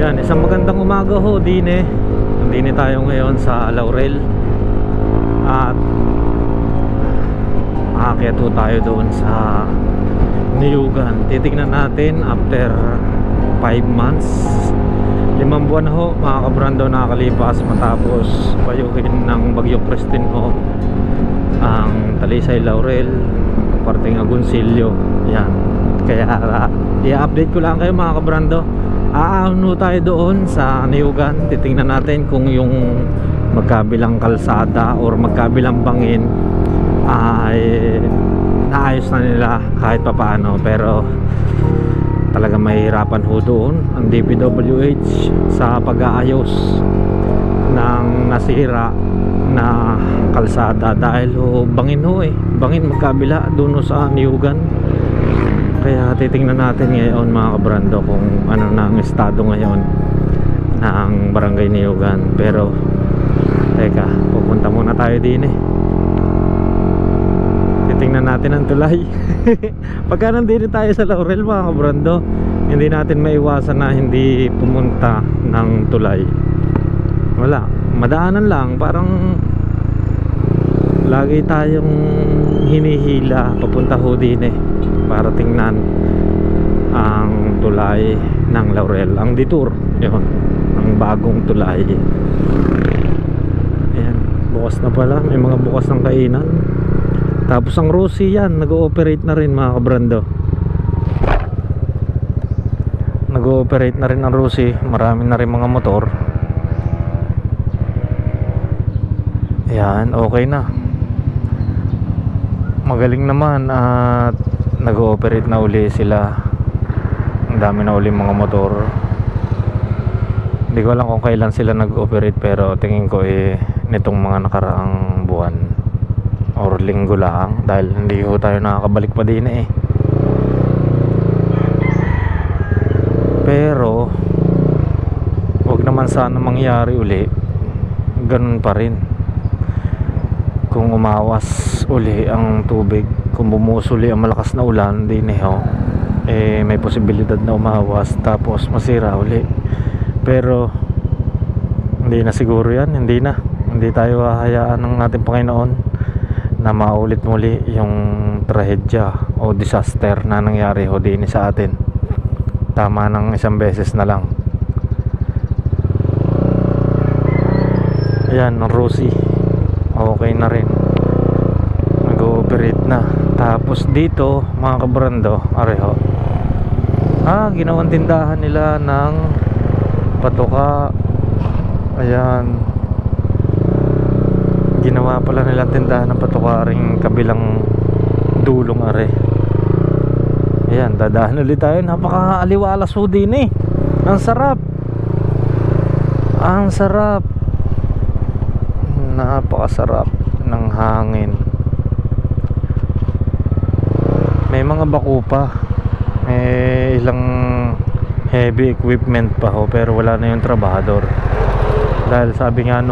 Yan, isang magandang umaga ho din tayo ngayon sa Laurel. At aakyat ho tayo doon sa Niyugan. Titignan natin after 5 months, 5 buwan ho mga kabrando nakakalipas matapos bayuhin ng Bagyong Christine ho ang Talisay Laurel parting Agoncillo. Yan, kaya i-update ko lang kayo mga kabrando. Aano tayo doon sa Niyugan, titingnan natin kung yung magkabilang kalsada or magkabilang bangin ay naayos na nila kahit papaano. Pero talaga mahirapan ho doon ang DPWH sa pag-aayos ng nasira na kalsada dahil ho bangin bangin magkabila doon sa Niyugan. Kaya titingnan natin ngayon mga kabrando kung ano na ang estado ngayon ng Barangay Niyugan. Pero teka, pupunta muna tayo din titingnan natin ang tulay. Pagka nandito tayo sa Laurel mga kabrando, hindi natin maiwasan na hindi pumunta ng tulay. Wala, madaanan lang, parang lagi tayong hinihila papunta ho din para tingnan ang tulay ng Laurel, ang detour yun, ang bagong tulay. Ayan, bukas na pala, may mga bukas ng kainan. Tapos ang Rosie yan, nag-ooperate na rin mga kabrando. Nag-ooperate na rin ang Rosie, marami na rin mga motor. Ayan, okay na, magaling naman at nag-ooperate na uli sila. Ang dami na uli mga motor. Hindi ko alam kung kailan sila nag-ooperate, pero tingin ko nitong mga nakaraang buwan or linggo lang, dahil hindi ko tayo nakakabalik pa din Pero wag naman sana mangyari uli ganun pa rin. Kung umawas uli ang tubig, kung bumuhos uli ang malakas na ulan din may posibilidad na umawas tapos masira uli. Pero hindi na siguro yan, hindi tayo hahayaan ng ating Panginoon na maulit muli yung trahedya o disaster na nangyari ho din sa atin. Tama ng isang beses na lang. Ayan, ang Rosie okay na rin, nag-ooperate na. Tapos dito mga kabrando, areho, ginawang tindahan nila ng patuka. Ayan, ginawa pala nila tindahan ng patuka ring kabilang dulong are. Ayan, dadahan ulit tayo. Napaka-aliwalas ho din ang sarap, ang sarap, napakasarap ng hangin. May mga bako pa, may ilang heavy equipment pa ho, pero wala na yung trabahador. Dahil sabi nga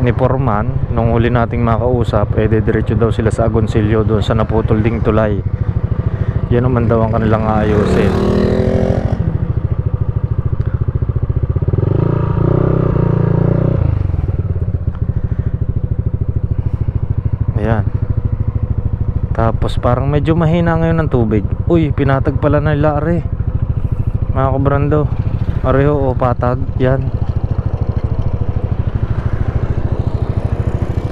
ni Foreman, nung huli nating makausap, diretso daw sila sa Agoncillo doon sa naputol ding tulay. Yan naman daw ang kanilang aayusin. Ayan. Tapos parang medyo mahina ngayon ng tubig. Uy, pinatag pala na nila mga kabrando. Areho patag yan.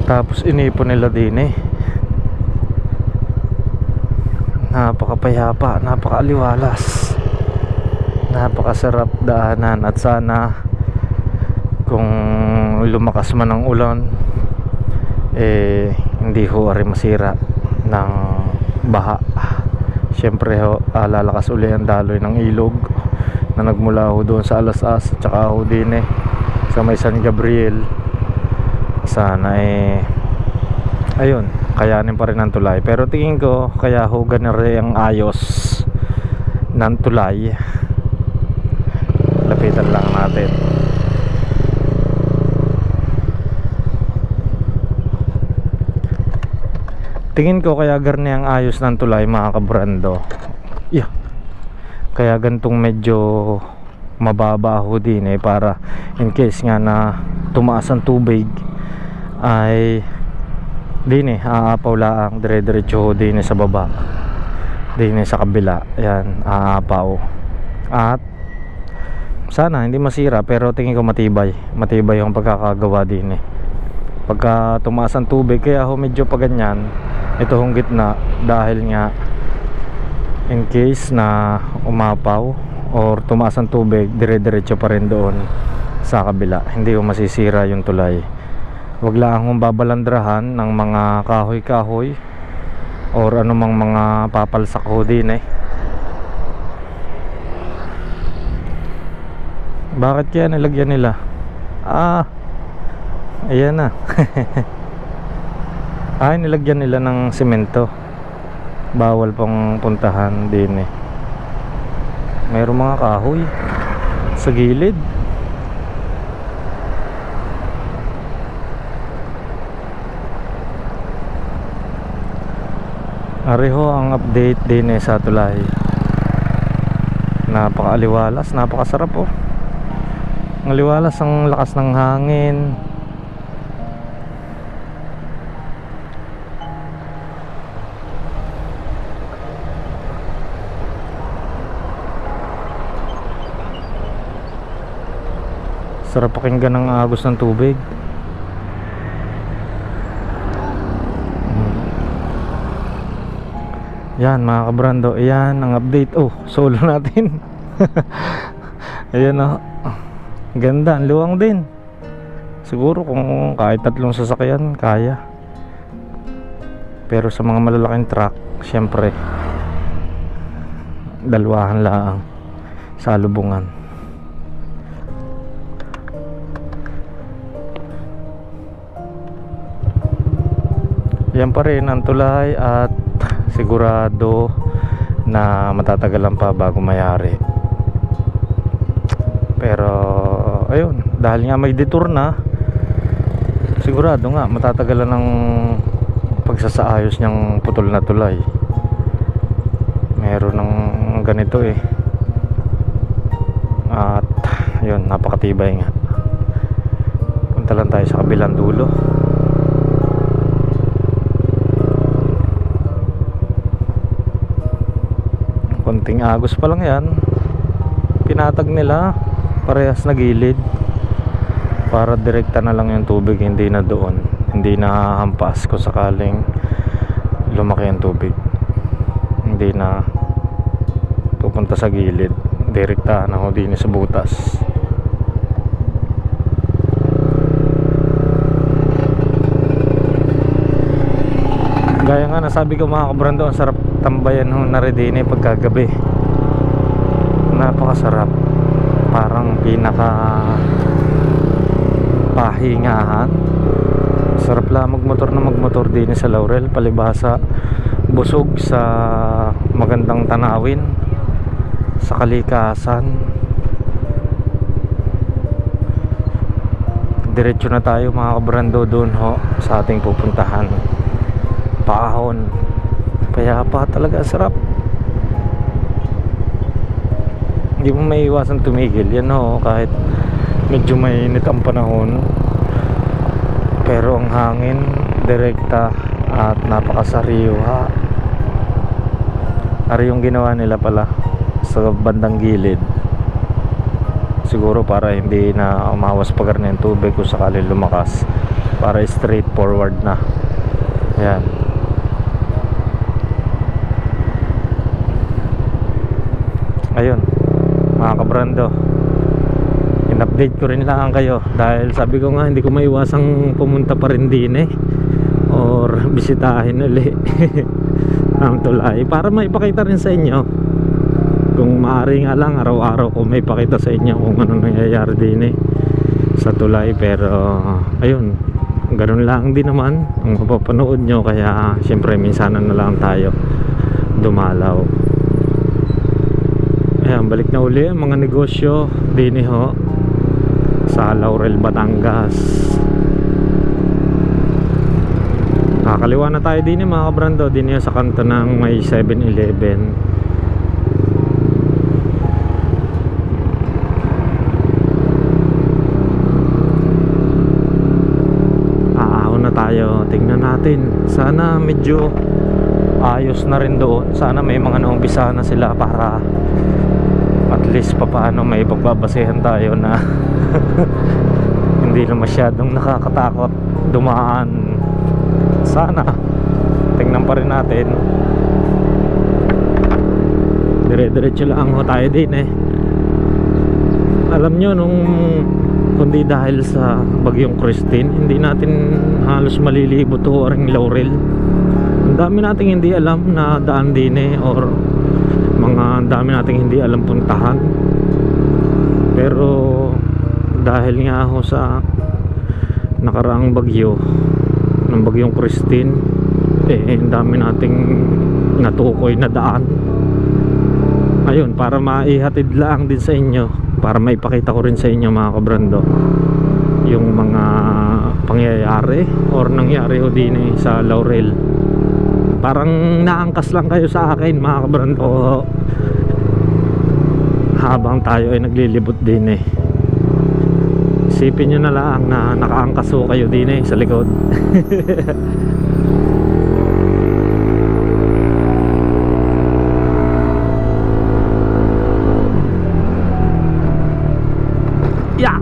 Tapos inipon nila din napakapayapa, napakaaliwalas, napakasarap daanan. At sana kung lumakas man ang ulan hindi ho masira ng baha. Siyempre lalakas uli ang daloy ng ilog na nagmula ho doon sa Alasas at saka ho din sa may San Gabriel. Sana ayun, kayanin pa rin ang tulay. Pero tingin ko kaya ho ganun ang ayos ng tulay. Lapitan lang natin. Tingin ko kaya garni ang ayos ng tulay mga kabrando. Kaya gantong medyo mababa ho din para in case nga na tumaas ang tubig ay din aapaw laang dire-diretso din sa baba, din sa kabila. Ayan, aapaw. At sana hindi masira, pero tingin ko matibay yung pagkakagawa din pagka tumaas ang tubig. Kaya ho medyo pa ganyan ito hong gitna, dahil nga in case na umapaw or tumaas ang tubig, dire-diretso pa rin doon sa kabila, hindi ho masisira yung tulay. Wag lang akong babalandrahan ng mga kahoy-kahoy or anumang mga papalsak ho din Bakit kaya nilagyan nila? Ayan na. Nilagyan nila ng semento. Bawal pang puntahan din Mayroong mga kahoy sa gilid. Ariho ang update din sa tulay. Napakaaliwalas, napakasarap Ang aliwalas, ang lakas ng hangin. Sarap pakinggan ng agos ng tubig. Yan mga kabrando, ayan ang update. Solo natin. Ayan ganda, ang luwang din. Siguro kung kahit 3 sasakyan kaya, pero sa mga malalaking truck syempre 2 lang sa lubungan. Yan pa rin ang tulay, at sigurado na matatagalan pa bago mayari. Pero ayun, dahil nga may detour na, sigurado nga matatagalan ng pagsasaayos niyang putol na tulay. Meron ng ganito at yun, napakatibay nga. Punta lang tayo sa kabilang dulo. Konting agos pa lang yan, pinatag nila parehas na gilid para direkta na lang yung tubig, hindi na doon, hindi na hampas kung sakaling lumaki ang tubig, hindi na pupunta sa gilid, direkta na ho din sa butas. Gaya nga nasabi ko mga kabrando, ang sarap tambayan ho na Redine pagkagabi. Napakasarap, parang pinaka pahingahan. Sarap lang magmotor din sa Laurel, palibasa busog sa magandang tanawin sa kalikasan. Diretso na tayo mga kabrando doon ho sa ating pupuntahan, Paahon. Payapa talaga, sarap. Hindi mo may iwasan tumigil yan kahit medyo mainit ang panahon, pero ang hangin direkta at napakasariwa. Ari yung ginawa nila pala sa bandang gilid, siguro para hindi na umawas pagar na yung tubig kung sakali lumakas, para straight forward na. Yan. Ayun mga kabrando, in-update ko rin lang kayo dahil sabi ko nga hindi ko maiwasang pumunta pa rin din or bisitahin ulit ang tulay para maipakita rin sa inyo, kung maaari nga lang araw-araw ko may pakita sa inyo kung ano nangyayari din sa tulay. Pero ayun, ganun lang din naman ang mapapanood nyo, kaya syempre minsanan na lang tayo dumalaw. Ayan, balik na uli ang mga negosyo din sa Laurel, Batangas. Nakakaliwa na tayo din mga kabrando, din sa kanto ng may 7-Eleven. natin. Sana medyo ayos na rin doon. Sana may mga naumpisa na sila para at least papaano may pagbabasehan tayo na hindi na masyadong nakakatakot dumaan. Sana tingnan pa rin natin. Dire-diretso lang ho tayo din eh. Alam nyo, nung kundi dahil sa bagyong Christine, hindi natin halos malilibot ho ang Laurel. Ang dami nating hindi alam na daan din eh, or mga dami nating hindi alam puntahan. Pero dahil nga ho sa nakaraang bagyo ng bagyong Christine, ang dami nating natukoy na daan. Ayun, para maihatid lang din sa inyo, para maipakita ko rin sa inyo mga kabrando yung mga pangyayari or nangyari ho din sa Laurel. Parang naangkas lang kayo sa akin mga kabrando habang tayo ay naglilibot din eh. Isipin nyo na lang na nakaangkas ho kayo din eh sa likod. Yeah.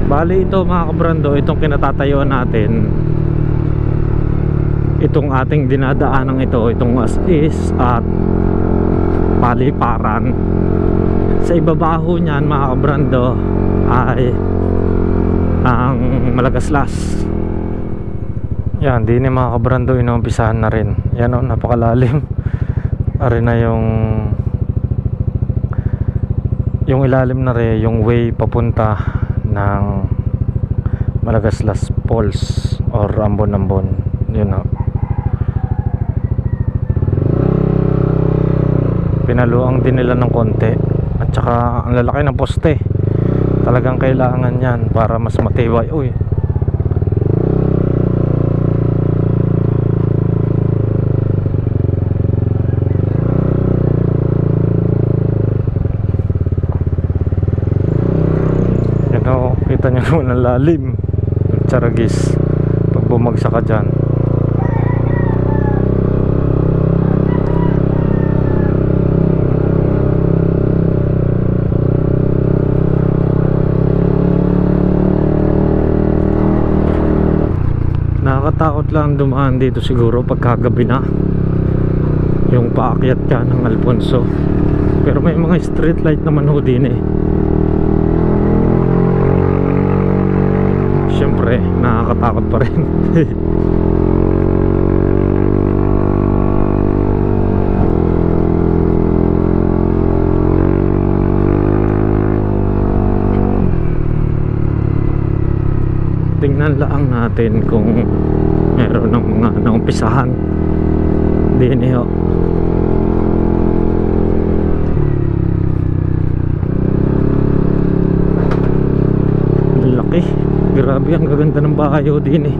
Bali ito mga kabrando, itong kinatatayuan natin, itong ating dinadaanang ito, itong as-is at paliparan, sa ibabaho niyan mga kabrando ay ang Malagaslas. Yan, di ni mga kabrando inumpisahan na rin. Yan o, napakalalim. Ari na yung ilalim na rin, yung way papunta ng Malagaslas Falls or Ambon-Ambon. Yun o, pinaluang din nila ng konti. At saka ang lalaki ng poste, talagang kailangan yan para mas matibay. Uy, kita nyo naman ang lalim, Charagis, pag bumagsak ka dyan. Nakakatakot lang dumaan dito siguro pagkagabi na, yung paakyat ka ng Alfonso. Pero may mga street light naman ho din eh. Siyempre, nakakatakot pa rin. Tingnan lang natin kung meron ng mga naumpisahan din eh. Laki. Grabe, ang gaganda ng bahay din eh.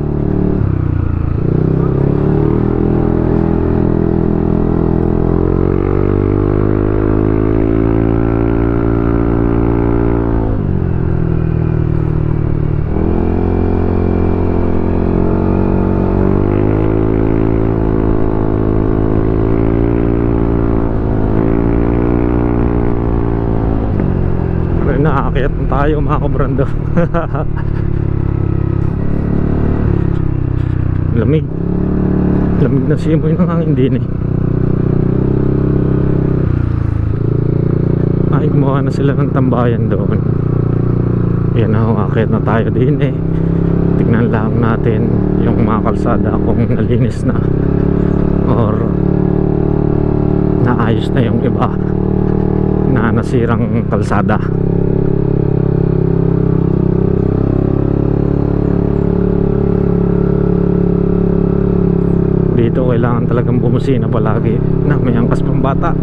Nakaakyat na tayo mga kabrando. Lamig na simoy ng hangin din eh. Ay, gumawa na sila ng tambayan doon. Yan na, akit na tayo din eh. Tignan lang natin yung mga kalsada kung nalinis na or naayos na yung iba na nasirang kalsada. Dito kailangan talagang bumusina palagi na may angkas pang bata.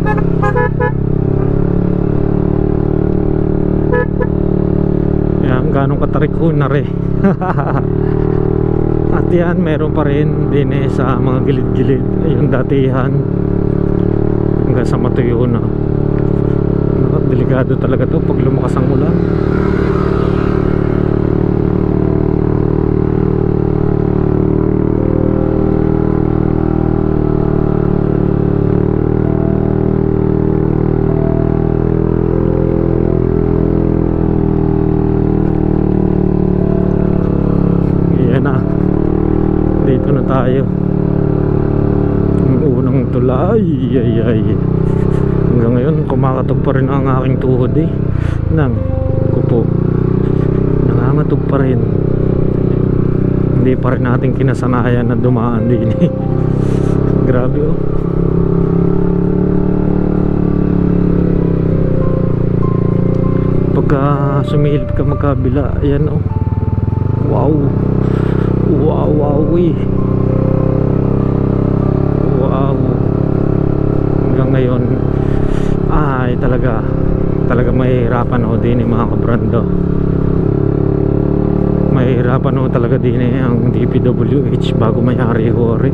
ganong katarik ho na rin. At yan, meron pa rin din sa mga gilid-gilid yung datihan hanggang sa matuyo na. Delikado talaga to pag lumakas ang ulan. Dito na tayo. Ang unang tulay. Hanggang ngayon kumakatog pa rin ang aking tuhod nang kupo. Nangangatog pa rin. Hindi pa rin natin kinasanayan na dumaan din Grabe Pagka sumilip ka magkabila, ayan wow. Wow. Hanggang ngayon ay talaga mahihirapan din mga kabrando. Mahihirapan talaga din ang DPWH bago may hari-hori.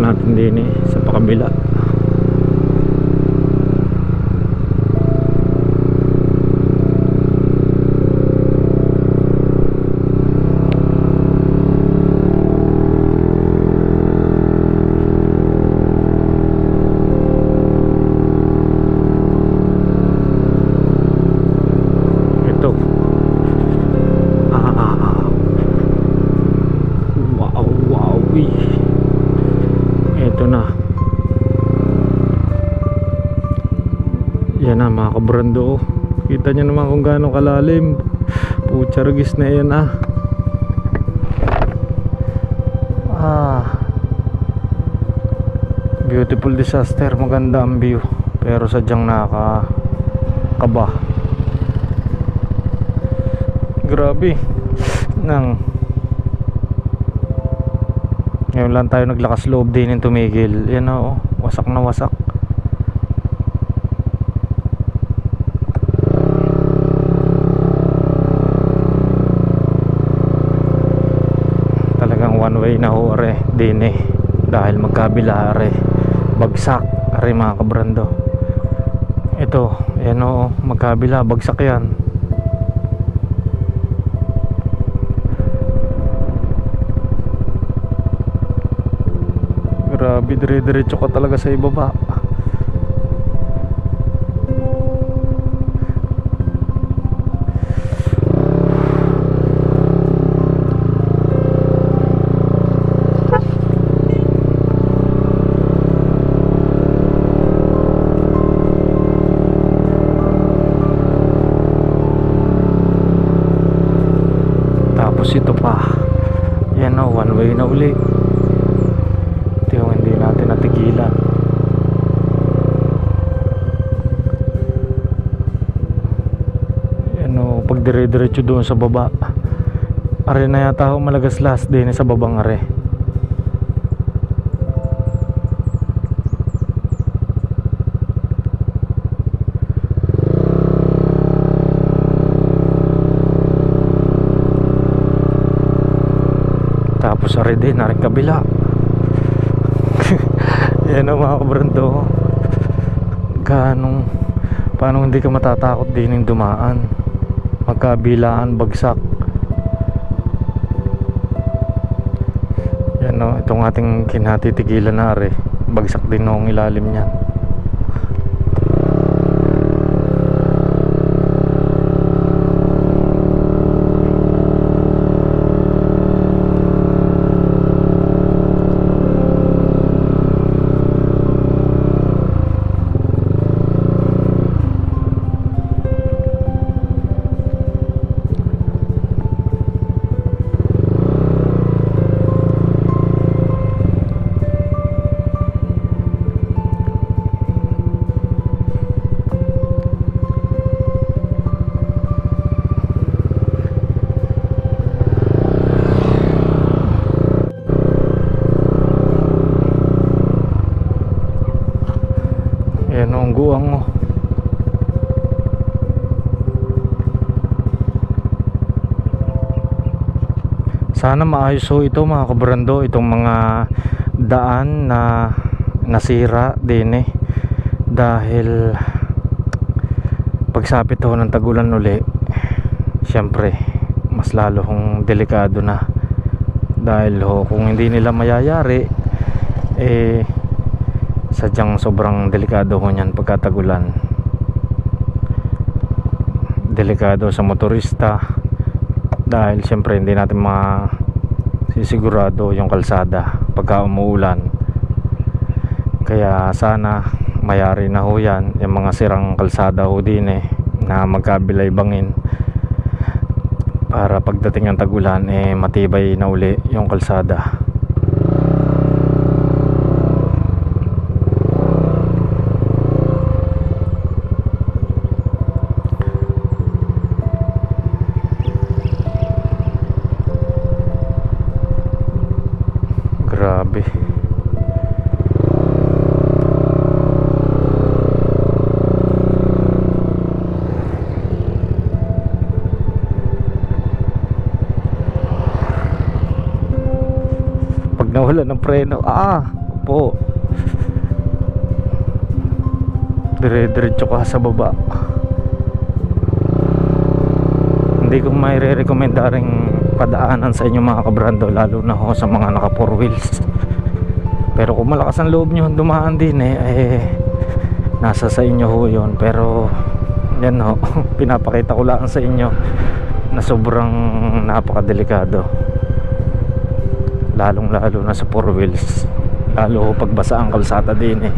Natin din sa pakabila. Ito wow. Ito na. Yan na mga kabrando. Kita nyo naman kung gaano kalalim. Pucharagis na yan beautiful disaster. Maganda ang view, pero sadyang nakakaba. Grabe. Ngayon lang tayo naglakas loob din yung tumigil. Yan wasak na wasak. Talagang one way na din dahil magkabila bagsak mga kabrando. Ito, yan magkabila, bagsak yan. Grabe, dire-diretso ka talaga sa ibaba. Tapos ito pa, yan one way na uli. Ito yung hindi natin natigilan. Yan pag dire-diretso doon sa baba, are na yata malagaslas din sa babang are. Tapos ari din naring kabila. Yan mga kabrando. Paano hindi ka matatakot din yung dumaan? Magkabilaan, bagsak. Yan itong ating kinatitigilan na ari. Bagsak din ang ilalim niyan. buwang oh. Sana maayos ho ito mga kabrando, itong mga daan na nasira din eh, dahil pagsapit ho ng tagulan uli, syempre mas lalo hong delikado na, dahil ho kung hindi nila mayayari eh sadyang sobrang delikado ho niyan pagkatagulan. Delikado sa motorista dahil syempre hindi natin masisigurado yung kalsada pagka umuulan. Kaya sana mayari na ho yan, yung mga sirang kalsada ho din eh, na magkabilay bangin, para pagdating ng tagulan eh matibay na uli yung kalsada. Grabe. Pag nawala ng preno, po, dire-diretso ka sa baba. Hindi ko may re-recommenda ring padaanan sa inyo mga kabrando, lalo na ho sa mga naka 4 wheels. Pero kung malakas ang loob nyo dumaan din eh nasa sa inyo ho yun. Pero yan ho, pinapakita ko lang sa inyo na sobrang napakadelikado, lalong lalo na sa 4 wheels, lalo ho pagbasa ang kalsada din eh,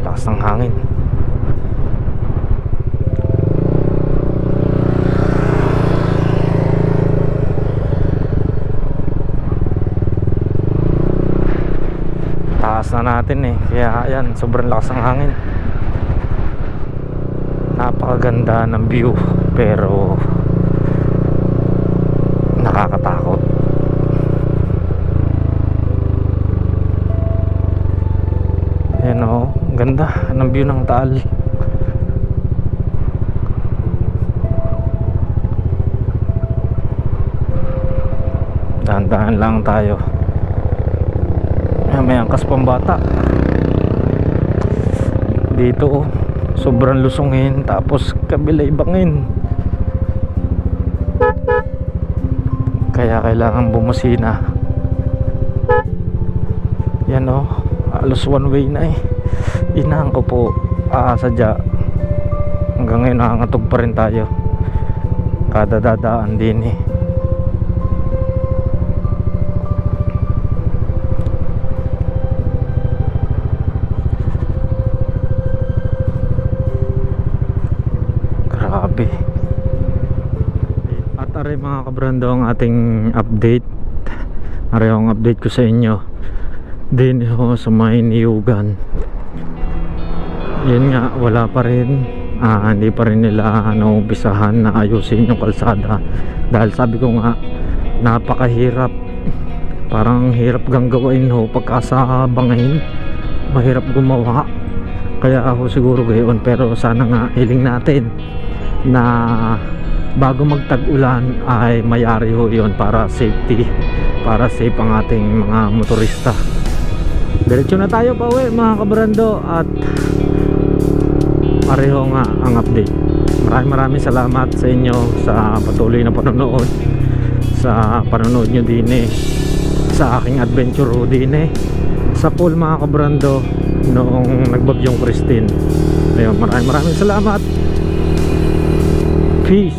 lakas ng hangin. Taas na natin eh, kaya yan, sobrang lakas ng hangin. Napakaganda ng view pero nakakatakot. Yan o, ganda ng view ng Taal. Dahan-dahan lang tayo. May angkas pambata dito oh. Sobrang lusungin tapos kabilay bangin, kaya kailangan bumusina. Yan oh, halos one way na eh. Inahan ko po sadya, hanggang ngayon nakakatog pa rin tayo kada dadaan din eh. At aray mga kabrando ang ating update. Aray ang update ko sa inyo din ho sa may Niyugan. Yun nga, wala pa rin, hindi pa rin nila naumpisahan na ayusin yung kalsada, dahil sabi ko nga napakahirap, parang hirap gang gawain ho pagka sa bangin, mahirap gumawa. Kaya ako siguro gayon, pero sana nga hiling natin na bago magtag-ulan ay mayari ho yun para safety, para safe ang ating mga motorista. Diretso na tayo pa uwi mga kabrando, at pareho nga ang update. Maraming salamat sa inyo sa patuloy na panonood, sa panonood nyo din eh sa aking adventure ho din eh sa pool mga kabrando noong nagbagyong Christine. Ayun, maraming salamat. Peace.